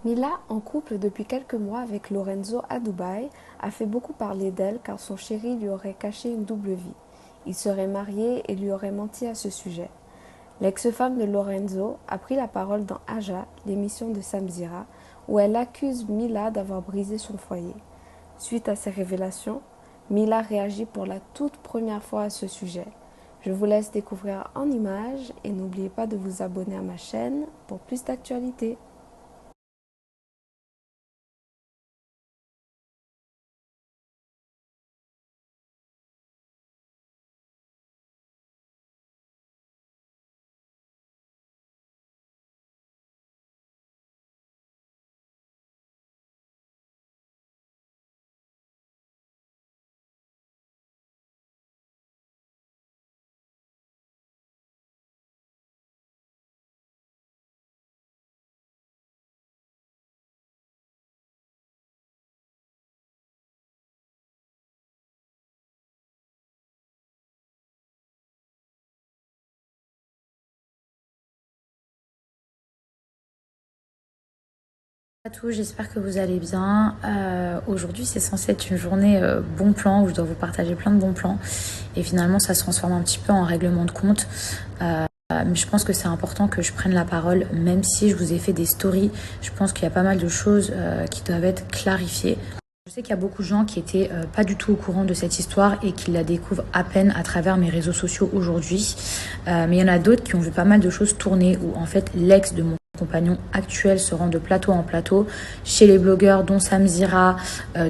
Mila, en couple depuis quelques mois avec Lorenzo à Dubaï, a fait beaucoup parler d'elle car son chéri lui aurait caché une double vie. Il serait marié et lui aurait menti à ce sujet. L'ex-femme de Lorenzo a pris la parole dans Aja, l'émission de Samzira, où elle accuse Mila d'avoir brisé son foyer. Suite à ces révélations, Mila réagit pour la toute première fois à ce sujet. Je vous laisse découvrir en images et n'oubliez pas de vous abonner à ma chaîne pour plus d'actualités. À tous, j'espère que vous allez bien. Aujourd'hui, c'est censé être une journée bon plan où je dois vous partager plein de bons plans. Et finalement, ça se transforme un petit peu en règlement de compte. Mais je pense que c'est important que je prenne la parole, même si je vous ai fait des stories. Je pense qu'il y a pas mal de choses qui doivent être clarifiées. Je sais qu'il y a beaucoup de gens qui étaient pas du tout au courant de cette histoire et qui la découvrent à peine à travers mes réseaux sociaux aujourd'hui. Mais il y en a d'autres qui ont vu pas mal de choses tourner où en fait l'ex de mon compagnon actuel se rend de plateau en plateau chez les blogueurs dont Samzira,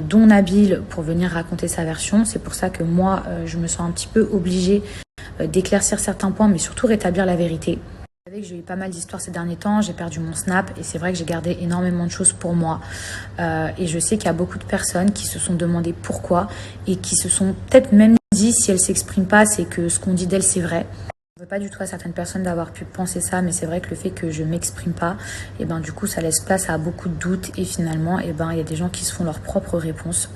dont Nabil pour venir raconter sa version. C'est pour ça que moi je me sens un petit peu obligée d'éclaircir certains points mais surtout rétablir la vérité. Vous savez que j'ai eu pas mal d'histoires ces derniers temps, j'ai perdu mon Snap et c'est vrai que j'ai gardé énormément de choses pour moi. Et je sais qu'il y a beaucoup de personnes qui se sont demandé pourquoi et qui se sont peut-être même dit si elles s'expriment pas, c'est que ce qu'on dit d'elles c'est vrai. Je ne veux pas du tout à certaines personnes d'avoir pu penser ça, mais c'est vrai que le fait que je m'exprime pas, et ben du coup ça laisse place à beaucoup de doutes et finalement et ben il y a des gens qui se font leurs propres réponses.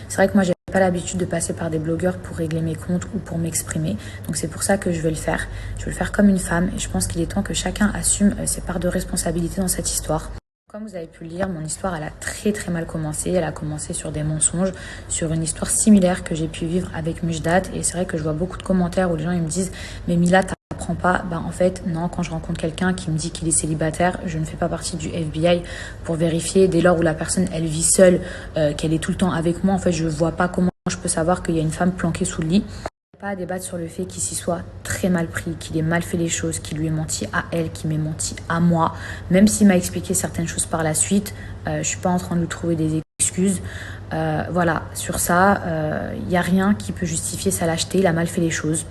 C'est vrai que moi j'ai pas l'habitude de passer par des blogueurs pour régler mes comptes ou pour m'exprimer, donc c'est pour ça que je vais le faire. Je vais le faire comme une femme et je pense qu'il est temps que chacun assume ses parts de responsabilité dans cette histoire. Comme vous avez pu le lire, mon histoire, elle a très mal commencé. Elle a commencé sur des mensonges, sur une histoire similaire que j'ai pu vivre avec Mujdat. Et c'est vrai que je vois beaucoup de commentaires où les gens ils me disent « Mais Mila, t'apprends pas ?» En fait, non, quand je rencontre quelqu'un qui me dit qu'il est célibataire, je ne fais pas partie du FBI pour vérifier. Dès lors où la personne, elle vit seule, qu'elle est tout le temps avec moi, en fait, je vois pas comment je peux savoir qu'il y a une femme planquée sous le lit. Pas à débattre sur le fait qu'il s'y soit très mal pris, qu'il ait mal fait les choses, qu'il lui ait menti à elle, qu'il m'ait menti à moi. Même s'il m'a expliqué certaines choses par la suite, je suis pas en train de lui trouver des excuses. Voilà, sur ça, il n'y a rien qui peut justifier sa lâcheté, il a mal fait les choses.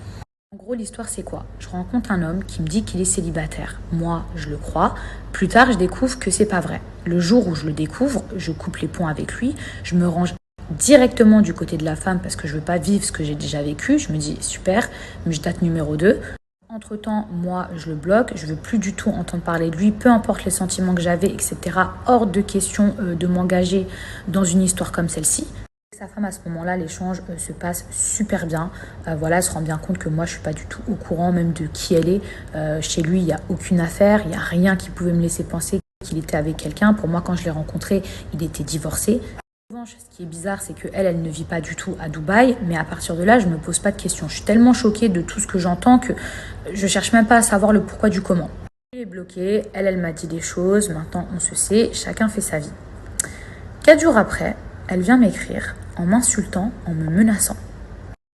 En gros, l'histoire, c'est quoi? Je rencontre un homme qui me dit qu'il est célibataire. Moi, je le crois. Plus tard, je découvre que c'est pas vrai. Le jour où je le découvre, je coupe les ponts avec lui, je me range directement du côté de la femme parce que je veux pas vivre ce que j'ai déjà vécu. Je me dis super, mais je date numéro 2. Entre-temps, moi, je le bloque. Je veux plus du tout entendre parler de lui, peu importe les sentiments que j'avais, etc. Hors de question de m'engager dans une histoire comme celle-ci. Avec sa femme, à ce moment-là, l'échange se passe super bien. Voilà, elle se rend bien compte que moi, je suis pas du tout au courant même de qui elle est. Chez lui, il n'y a aucune affaire, il n'y a rien qui pouvait me laisser penser qu'il était avec quelqu'un. Pour moi, quand je l'ai rencontré, il était divorcé. Ce qui est bizarre, c'est qu'elle, elle ne vit pas du tout à Dubaï, mais à partir de là, je ne me pose pas de questions. Je suis tellement choquée de tout ce que j'entends que je cherche même pas à savoir le pourquoi du comment. Elle est bloquée, elle m'a dit des choses, maintenant on se sait, chacun fait sa vie. 4 jours après, elle vient m'écrire en m'insultant, en me menaçant.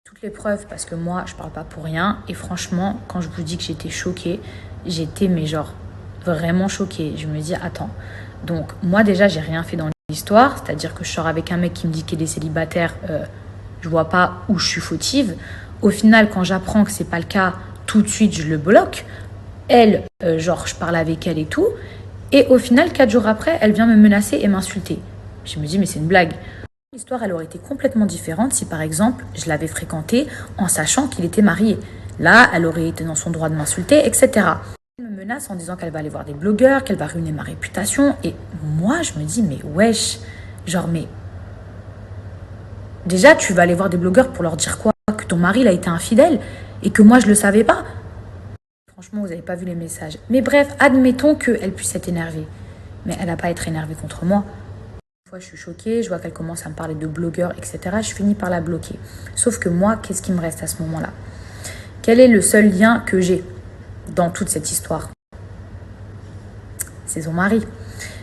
Toutes les preuves, parce que moi, je parle pas pour rien, et franchement, quand je vous dis que j'étais choquée, j'étais, mais genre, vraiment choquée. Je me dis, attends, donc moi déjà, j'ai rien fait dans l'histoire, c'est-à-dire que je sors avec un mec qui me dit qu'il est célibataire, je vois pas où je suis fautive. Au final, quand j'apprends que c'est pas le cas, tout de suite je le bloque. Elle, genre je parle avec elle et tout, et au final 4 jours après, elle vient me menacer et m'insulter. Je me dis mais c'est une blague. L'histoire, elle aurait été complètement différente si par exemple je l'avais fréquenté en sachant qu'il était marié. Là, elle aurait été dans son droit de m'insulter, etc. Elle me menace en disant qu'elle va aller voir des blogueurs, qu'elle va ruiner ma réputation. Et moi, je me dis, mais wesh, genre, mais... Déjà, tu vas aller voir des blogueurs pour leur dire quoi? Que ton mari, il a été infidèle? et que moi je le savais pas. Franchement, vous n'avez pas vu les messages. Mais bref, admettons qu'elle puisse être énervée. Mais elle n'a pas à être énervée contre moi. Une fois, je suis choquée, je vois qu'elle commence à me parler de blogueurs, etc. Je finis par la bloquer. Sauf que moi, qu'est-ce qui me reste à ce moment-là? Quel est le seul lien que j'ai dans toute cette histoire? C'est son mari.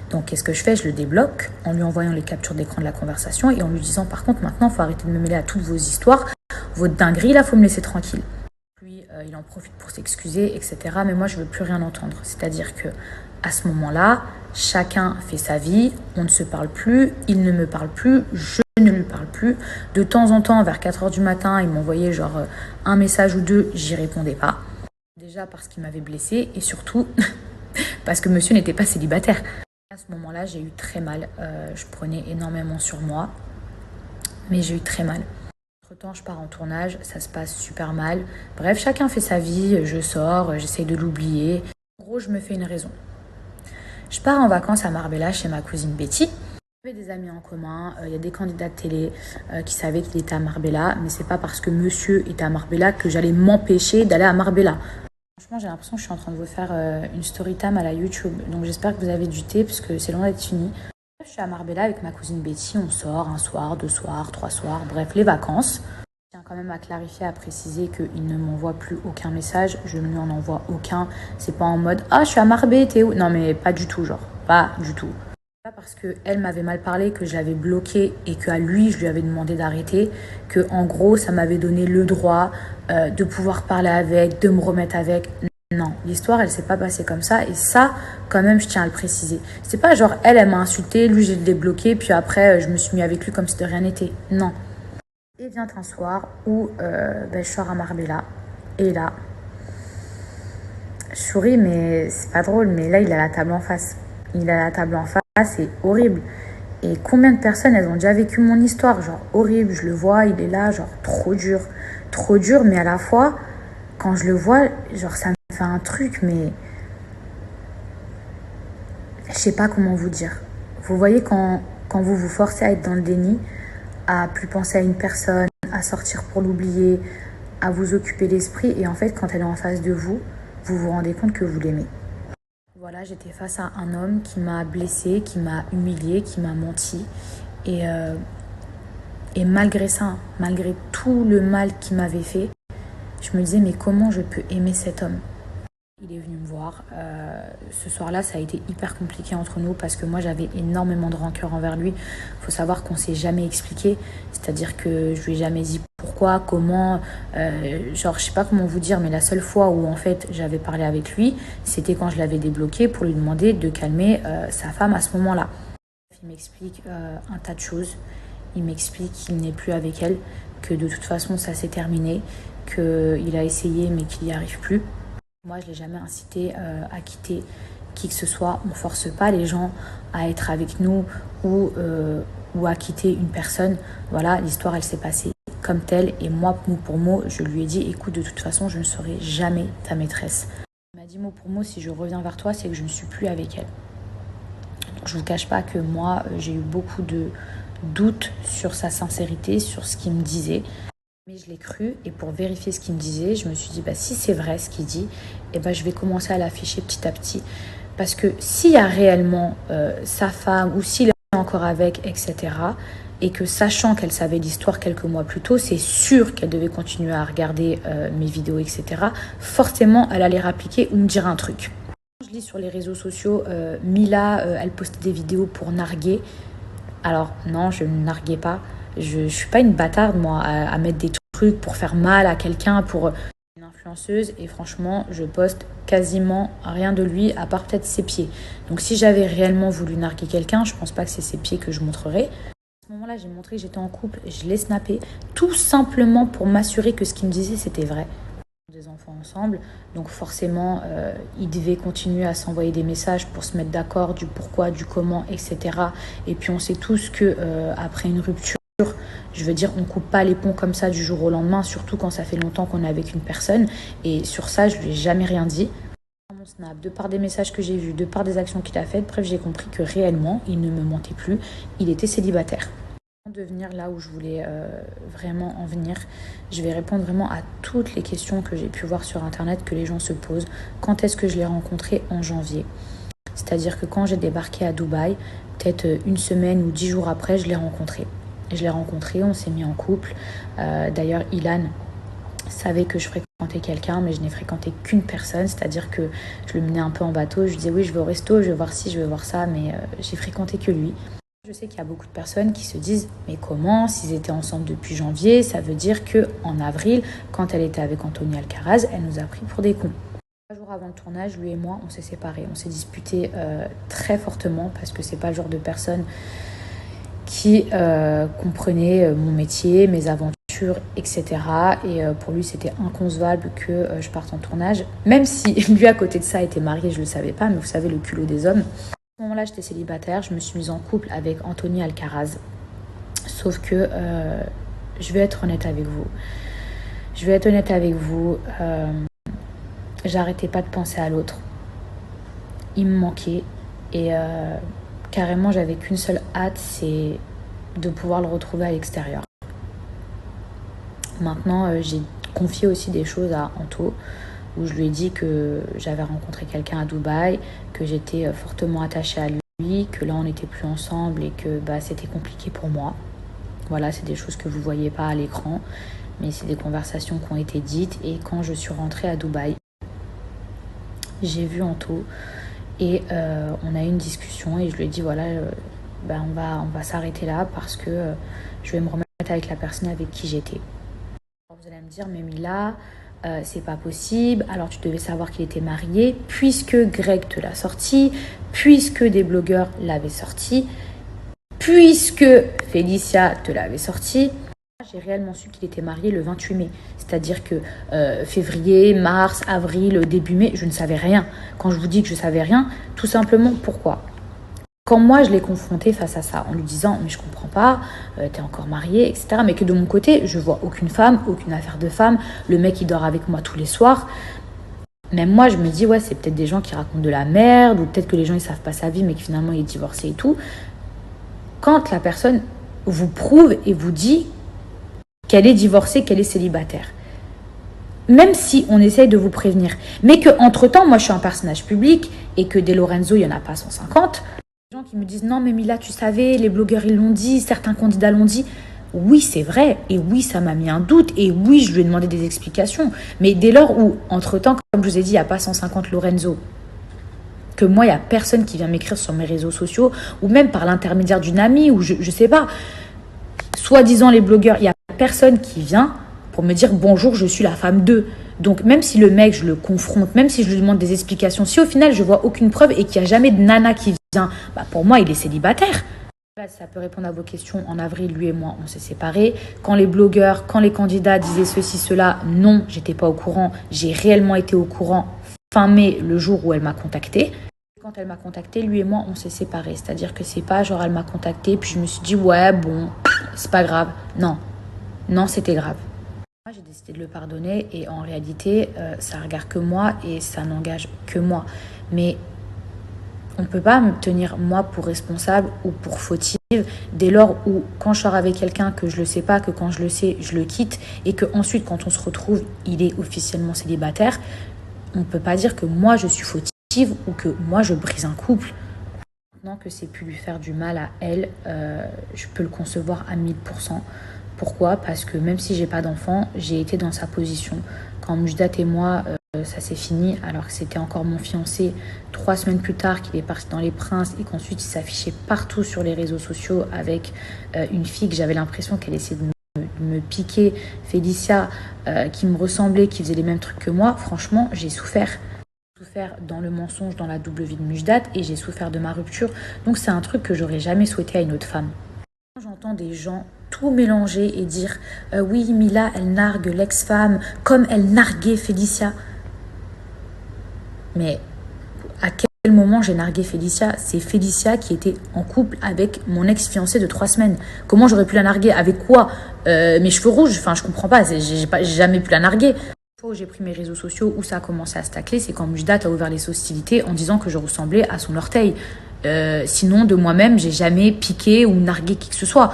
Donc, qu'est-ce que je fais? Je le débloque en lui envoyant les captures d'écran de la conversation et en lui disant, par contre, maintenant, il faut arrêter de me mêler à toutes vos histoires. Votre dinguerie, là, il faut me laisser tranquille. Lui, il en profite pour s'excuser, etc. Mais moi, je ne veux plus rien entendre. C'est-à-dire que à ce moment-là, chacun fait sa vie, on ne se parle plus, il ne me parle plus, je ne lui parle plus. De temps en temps, vers 4 heures du matin, il m'envoyait genre un message ou deux, j'y répondais pas. Déjà parce qu'il m'avait blessée et surtout parce que monsieur n'était pas célibataire. À ce moment-là, j'ai eu très mal. Je prenais énormément sur moi, mais j'ai eu très mal. Entre-temps, je pars en tournage, ça se passe super mal. Bref, chacun fait sa vie, je sors, j'essaye de l'oublier. En gros, je me fais une raison. Je pars en vacances à Marbella chez ma cousine Betty. J'avais des amis en commun, il y a des candidats de télé qui savaient qu'il était à Marbella, mais c'est pas parce que monsieur était à Marbella que j'allais m'empêcher d'aller à Marbella. Franchement, j'ai l'impression que je suis en train de vous faire une story time à la YouTube, donc j'espère que vous avez du thé parce que c'est loin d'être fini. Je suis à Marbella avec ma cousine Betty, on sort un soir, 2 soirs, 3 soirs, bref, les vacances. Je tiens quand même à clarifier, à préciser qu'il ne m'envoie plus aucun message, je ne lui en envoie aucun. C'est pas en mode « Ah, je suis à Marbella, t'es où ?» Non, mais pas du tout, genre, pas du tout. Pas parce qu'elle m'avait mal parlé, que je l'avais bloqué et qu'à lui, je lui avais demandé d'arrêter, que en gros, ça m'avait donné le droit de pouvoir parler avec, de me remettre avec. Non, l'histoire, elle s'est pas passée comme ça. Et ça, quand même, je tiens à le préciser. C'est pas genre, elle m'a insulté, lui, j'ai débloqué, puis après, je me suis mis avec lui comme si de rien n'était. Non. Et vient un soir où je sors à Marbella. Et là, je souris, mais c'est pas drôle. Mais là, il a la table en face. Il a la table en face, c'est horrible. Et combien de personnes, elles ont déjà vécu mon histoire? Genre, horrible, je le vois, il est là, genre, trop dur. Trop dur, mais à la fois, quand je le vois, genre, ça me fait un truc, mais je sais pas comment vous dire. Vous voyez quand vous vous forcez à être dans le déni, à plus penser à une personne, à sortir pour l'oublier, à vous occuper l'esprit, et en fait, quand elle est en face de vous, vous vous rendez compte que vous l'aimez. Voilà, j'étais face à un homme qui m'a blessée, qui m'a humiliée, qui m'a menti. Et malgré ça, malgré tout le mal qu'il m'avait fait, je me disais, mais comment je peux aimer cet homme? Il est venu me voir. Ce soir-là, ça a été hyper compliqué entre nous parce que moi, j'avais énormément de rancœur envers lui. Il faut savoir qu'on ne s'est jamais expliqué. C'est-à-dire que je lui ai jamais dit pourquoi, comment. Genre, je sais pas comment vous dire, mais la seule fois où, en fait, j'avais parlé avec lui, c'était quand je l'avais débloqué pour lui demander de calmer sa femme à ce moment-là. Il m'explique un tas de choses. Il m'explique qu'il n'est plus avec elle, que de toute façon, ça s'est terminé, qu'il a essayé, mais qu'il n'y arrive plus. Moi, je ne l'ai jamais incité à quitter qui que ce soit. On ne force pas les gens à être avec nous ou à quitter une personne. Voilà, l'histoire, elle s'est passée comme telle. Et moi, mot pour mot, je lui ai dit, écoute, de toute façon, je ne serai jamais ta maîtresse. Il m'a dit mot pour mot, si je reviens vers toi, c'est que je ne suis plus avec elle. Donc, je ne vous cache pas que moi, j'ai eu beaucoup de doutes sur sa sincérité, sur ce qu'il me disait. Mais je l'ai cru et pour vérifier ce qu'il me disait, je me suis dit, si c'est vrai ce qu'il dit, je vais commencer à l'afficher petit à petit. Parce que s'il y a réellement sa femme ou s'il est encore avec, etc., et que sachant qu'elle savait l'histoire quelques mois plus tôt, c'est sûr qu'elle devait continuer à regarder mes vidéos, etc., forcément, elle allait rappliquer ou me dire un truc. Je lis sur les réseaux sociaux, Mila, elle postait des vidéos pour narguer. Alors non, je ne narguais pas. Je suis pas une bâtarde, moi, à mettre des trucs pour faire mal à quelqu'un, pour une influenceuse. Et franchement, je poste quasiment rien de lui, à part peut-être ses pieds. Donc si j'avais réellement voulu narguer quelqu'un, je pense pas que c'est ses pieds que je montrerais. À ce moment-là, j'ai montré que j'étais en couple, je l'ai snappé, tout simplement pour m'assurer que ce qu'il me disait, c'était vrai. Des enfants ensemble, donc forcément ils devaient continuer à s'envoyer des messages pour se mettre d'accord du pourquoi, du comment, etc. Et puis on sait tous que après une rupture, je veux dire, on coupe pas les ponts comme ça du jour au lendemain, surtout quand ça fait longtemps qu'on est avec une personne. Et sur ça, je lui ai jamais rien dit. Mon snap, de par des messages que j'ai vus, de par des actions qu'il a faites, bref, j'ai compris que réellement, il ne me mentait plus, il était célibataire. De venir là où je voulais vraiment en venir, je vais répondre vraiment à toutes les questions que j'ai pu voir sur internet que les gens se posent. Quand est-ce que je l'ai rencontré? En janvier. C'est-à-dire que quand j'ai débarqué à Dubaï, peut-être une semaine ou 10 jours après, je l'ai rencontré. Je l'ai rencontré, on s'est mis en couple. D'ailleurs, Ilan savait que je fréquentais quelqu'un, mais je n'ai fréquenté qu'une personne, c'est-à-dire que je le menais un peu en bateau. Je disais oui, je vais au resto, je vais voir ci, je vais voir ça, mais j'ai fréquenté que lui. Je sais qu'il y a beaucoup de personnes qui se disent mais comment, s'ils étaient ensemble depuis janvier, ça veut dire que en avril, quand elle était avec Anthony Alcaraz, elle nous a pris pour des cons. 3 jours avant le tournage, lui et moi, on s'est séparés. On s'est disputés très fortement parce que c'est pas le genre de personne qui comprenait mon métier, mes aventures, etc. Et pour lui, c'était inconcevable que je parte en tournage. Même si lui, à côté de ça, était marié, je le savais pas, mais vous savez, le culot des hommes. À ce moment-là, j'étais célibataire, je me suis mise en couple avec Anthony Alcaraz. Sauf que je vais être honnête avec vous. J'arrêtais pas de penser à l'autre. Il me manquait et carrément, j'avais qu'une seule hâte, c'est de pouvoir le retrouver à l'extérieur. Maintenant, j'ai confié aussi des choses à Anto, où je lui ai dit que j'avais rencontré quelqu'un à Dubaï, que j'étais fortement attachée à lui, que là on n'était plus ensemble et que c'était compliqué pour moi. Voilà, c'est des choses que vous ne voyez pas à l'écran, mais c'est des conversations qui ont été dites. Et quand je suis rentrée à Dubaï, j'ai vu Anto et on a eu une discussion et je lui ai dit voilà, on va s'arrêter là parce que je vais me remettre avec la personne avec qui j'étais. Vous allez me dire mais Mila, c'est pas possible, alors tu devais savoir qu'il était marié puisque Greg te l'a sorti, puisque des blogueurs l'avaient sorti, puisque Félicia te l'avait sorti. J'ai réellement su qu'il était marié le 28 mai, c'est-à-dire que février, mars, avril, début mai, je ne savais rien. Quand je vous dis que je savais rien, tout simplement pourquoi? Quand moi je l'ai confronté face à ça, en lui disant mais je comprends pas, t'es encore marié, etc. Mais que de mon côté, je vois aucune femme, aucune affaire de femme, le mec il dort avec moi tous les soirs. Même moi je me dis ouais c'est peut-être des gens qui racontent de la merde, ou peut-être que les gens ils savent pas sa vie mais que finalement il est divorcé et tout. Quand la personne vous prouve et vous dit qu'elle est divorcée, qu'elle est célibataire, même si on essaye de vous prévenir, mais qu'entre-temps, moi je suis un personnage public et que des Lorenzo, il n'y en a pas 150, les gens qui me disent non mais Mila, tu savais, les blogueurs ils l'ont dit, certains candidats l'ont dit. Oui, c'est vrai, et oui, ça m'a mis un doute, et oui, je lui ai demandé des explications, mais dès lors où, entre-temps, comme je vous ai dit, il n'y a pas 150 Lorenzo, que moi, il n'y a personne qui vient m'écrire sur mes réseaux sociaux, ou même par l'intermédiaire d'une amie, ou je sais pas, soi-disant les blogueurs, il n'y a personne qui vient pour me dire bonjour, je suis la femme d'eux. Donc même si le mec, je le confronte, même si je lui demande des explications, si au final je vois aucune preuve et qu'il n'y a jamais de nana qui vient, pour moi il est célibataire. Ça peut répondre à vos questions. En avril, lui et moi, on s'est séparés. Quand les blogueurs, quand les candidats disaient ceci, cela, non, j'étais pas au courant. J'ai réellement été au courant fin mai, le jour où elle m'a contactée. Quand elle m'a contactée, lui et moi, on s'est séparés. C'est-à-dire que c'est pas genre elle m'a contactée, puis je me suis dit ouais, bon, c'est pas grave. Non, c'était grave. Moi, j'ai décidé de le pardonner et en réalité, ça regarde que moi et ça n'engage que moi. Mais on ne peut pas me tenir moi pour responsable ou pour fautive dès lors où quand je sors avec quelqu'un que je le sais pas, que quand je le sais, je le quitte et que ensuite quand on se retrouve, il est officiellement célibataire. On ne peut pas dire que moi je suis fautive ou que moi je brise un couple. Maintenant que c'est pu lui faire du mal à elle, je peux le concevoir à 1000%. Pourquoi? Parce que même si j'ai pas d'enfant, j'ai été dans sa position. Quand Mujdat et moi, ça s'est fini, alors que c'était encore mon fiancé, 3 semaines plus tard qu'il est parti dans Les Princes et qu'ensuite il s'affichait partout sur les réseaux sociaux avec une fille que j'avais l'impression qu'elle essayait de me piquer, Félicia, qui me ressemblait, qui faisait les mêmes trucs que moi. Franchement, j'ai souffert. J'ai souffert dans le mensonge, dans la double vie de Mujdat et j'ai souffert de ma rupture. Donc c'est un truc que j'aurais jamais souhaité à une autre femme. Quand j'entends des gens tout mélanger et dire oui, Mila, elle nargue l'ex-femme comme elle narguait Félicia. Mais à quel moment j'ai nargué Félicia? C'est Félicia qui était en couple avec mon ex-fiancé de 3 semaines. Comment j'aurais pu la narguer? Avec quoi? Mes cheveux rouges? Enfin, je comprends pas. J'ai jamais pu la narguer. La fois où j'ai pris mes réseaux sociaux, où ça a commencé à se tacler, c'est quand Mujdat a ouvert les hostilités en disant que je ressemblais à son orteil. Sinon, de moi-même, j'ai jamais piqué ou nargué qui que ce soit.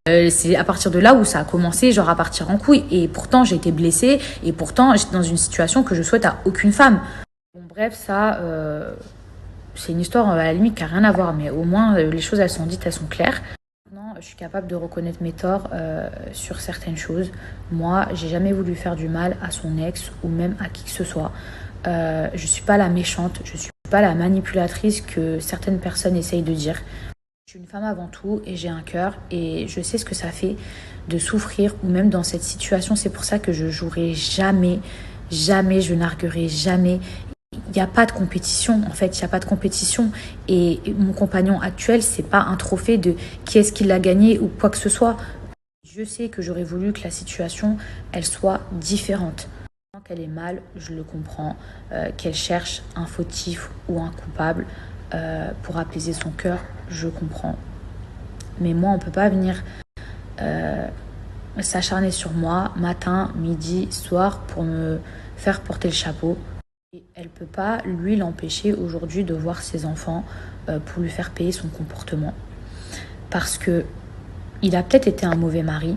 C'est à partir de là où ça a commencé, genre à partir en couille. Et pourtant, j'ai été blessée. Et pourtant, j'étais dans une situation que je souhaite à aucune femme. Bon, bref, ça, c'est une histoire à la limite qui n'a rien à voir. Mais au moins, les choses, elles sont dites, elles sont claires. Maintenant, je suis capable de reconnaître mes torts sur certaines choses. Moi, j'ai jamais voulu faire du mal à son ex ou même à qui que ce soit. Je suis pas la méchante, je suis pas la manipulatrice que certaines personnes essayent de dire. Je suis une femme avant tout et j'ai un cœur et je sais ce que ça fait de souffrir ou même dans cette situation. C'est pour ça que je jouerai jamais, jamais, je narguerai jamais. Il n'y a pas de compétition, en fait, il n'y a pas de compétition. Et mon compagnon actuel, c'est pas un trophée de qui est-ce qui l'a gagné ou quoi que ce soit. Je sais que j'aurais voulu que la situation, elle soit différente. Qu'elle est mal, je le comprends, qu'elle cherche un fautif ou un coupable pour apaiser son cœur, je comprends. Mais moi, on ne peut pas venir s'acharner sur moi matin, midi, soir pour me faire porter le chapeau. Et elle ne peut pas, lui, l'empêcher aujourd'hui de voir ses enfants pour lui faire payer son comportement. Parce que il a peut-être été un mauvais mari,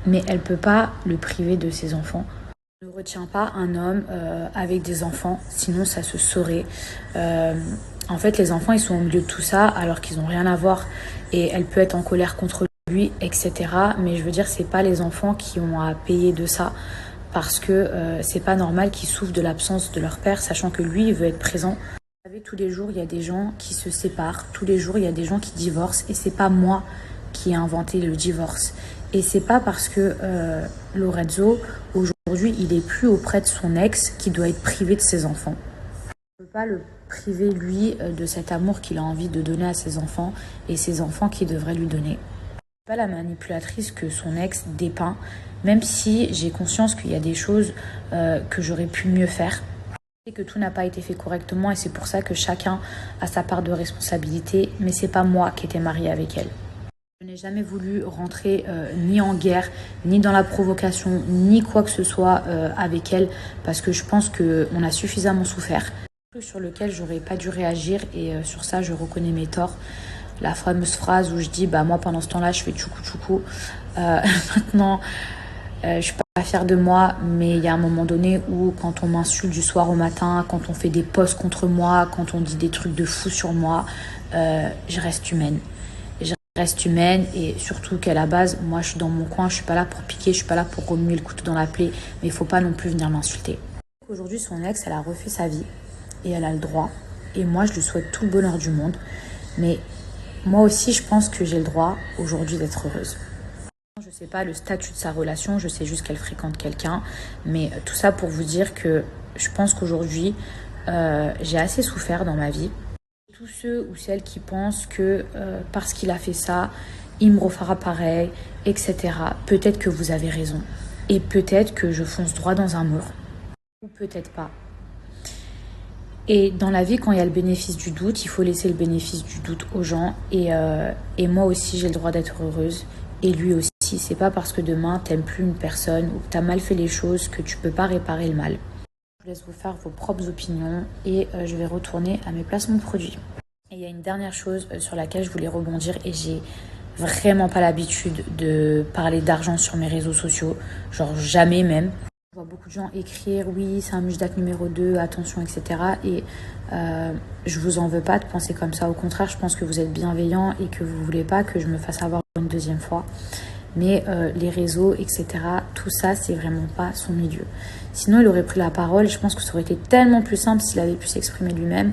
mais elle ne peut pas le priver de ses enfants. Ne retient pas un homme avec des enfants, sinon ça se saurait. En fait, les enfants, ils sont au milieu de tout ça alors qu'ils n'ont rien à voir. Et elle peut être en colère contre lui, etc. Mais je veux dire, c'est pas les enfants qui ont à payer de ça. Parce que c'est pas normal qu'ils souffrent de l'absence de leur père, sachant que lui, il veut être présent. Vous savez, tous les jours, il y a des gens qui se séparent. Tous les jours, il y a des gens qui divorcent. Et c'est pas moi qui ai inventé le divorce. Et c'est pas parce que Lorenzo, aujourd'hui, il est plus auprès de son ex qui doit être privé de ses enfants. On ne peut pas le priver, lui, de cet amour qu'il a envie de donner à ses enfants et ses enfants qui devraient lui donner. Je ne suis pas la manipulatrice que son ex dépeint, même si j'ai conscience qu'il y a des choses que j'aurais pu mieux faire. Je sais que tout n'a pas été fait correctement et c'est pour ça que chacun a sa part de responsabilité, mais c'est pas moi qui étais mariée avec elle. Je n'ai jamais voulu rentrer ni en guerre, ni dans la provocation, ni quoi que ce soit avec elle, parce que je pense qu'on a suffisamment souffert. Un truc sur lequel j'aurais pas dû réagir et sur ça je reconnais mes torts. La fameuse phrase où je dis bah moi pendant ce temps-là je fais tchoukou tchoukou. Maintenant je suis pas fière de moi, mais il y a un moment donné où quand on m'insulte du soir au matin, quand on fait des posts contre moi, quand on dit des trucs de fou sur moi, je reste humaine. Reste humaine et surtout qu'à la base, moi je suis dans mon coin, je suis pas là pour piquer, je suis pas là pour remuer le couteau dans la plaie, mais il faut pas non plus venir m'insulter. Aujourd'hui, son ex, elle a refait sa vie et elle a le droit. Et moi, je lui souhaite tout le bonheur du monde. Mais moi aussi, je pense que j'ai le droit aujourd'hui d'être heureuse. Je sais pas le statut de sa relation, je sais juste qu'elle fréquente quelqu'un, mais tout ça pour vous dire que je pense qu'aujourd'hui, j'ai assez souffert dans ma vie. Tous ceux ou celles qui pensent que parce qu'il a fait ça, il me refera pareil, etc. Peut-être que vous avez raison. Et peut-être que je fonce droit dans un mur. Ou peut-être pas. Et dans la vie, quand il y a le bénéfice du doute, il faut laisser le bénéfice du doute aux gens. Et moi aussi, j'ai le droit d'être heureuse. Et lui aussi. C'est pas parce que demain, t'aimes plus une personne ou que t'as mal fait les choses que tu peux pas réparer le mal. Je laisse vous faire vos propres opinions et je vais retourner à mes placements de produits. Et il y a une dernière chose sur laquelle je voulais rebondir et j'ai vraiment pas l'habitude de parler d'argent sur mes réseaux sociaux, genre jamais même. Je vois beaucoup de gens écrire oui c'est un Mujdak numéro 2, attention etc. Et je vous en veux pas de penser comme ça, au contraire je pense que vous êtes bienveillants et que vous voulez pas que je me fasse avoir une deuxième fois. Mais les réseaux, etc., tout ça, c'est vraiment pas son milieu. Sinon, il aurait pris la parole. Je pense que ça aurait été tellement plus simple s'il avait pu s'exprimer lui-même.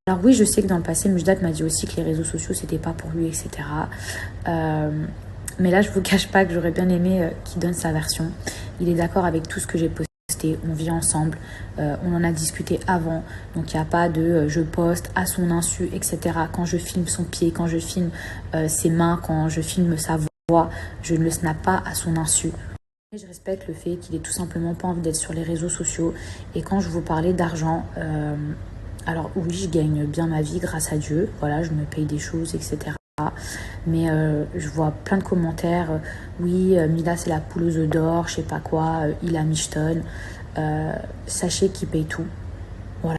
Alors oui, je sais que dans le passé, Mujdak m'a dit aussi que les réseaux sociaux, c'était pas pour lui, etc. Mais là, je vous cache pas que j'aurais bien aimé qu'il donne sa version. Il est d'accord avec tout ce que j'ai posté. On vit ensemble. On en a discuté avant. Donc, il n'y a pas de je poste à son insu, etc. Quand je filme son pied, quand je filme ses mains, quand je filme sa voix, je ne le snap pas à son insu. Je respecte le fait qu'il ait tout simplement pas envie d'être sur les réseaux sociaux. Et quand je vous parlais d'argent, alors oui, je gagne bien ma vie grâce à Dieu. Voilà, je me paye des choses, etc. Mais je vois plein de commentaires. Oui, Mila, c'est la poule aux œufs d'or, je sais pas quoi. Il a Michton. Sachez qu'il paye tout. Voilà.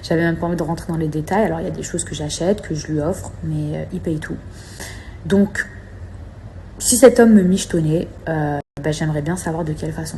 J'avais même pas envie de rentrer dans les détails. Alors il y a des choses que j'achète, que je lui offre, mais il paye tout. Donc si cet homme me michetonnait, j'aimerais bien savoir de quelle façon.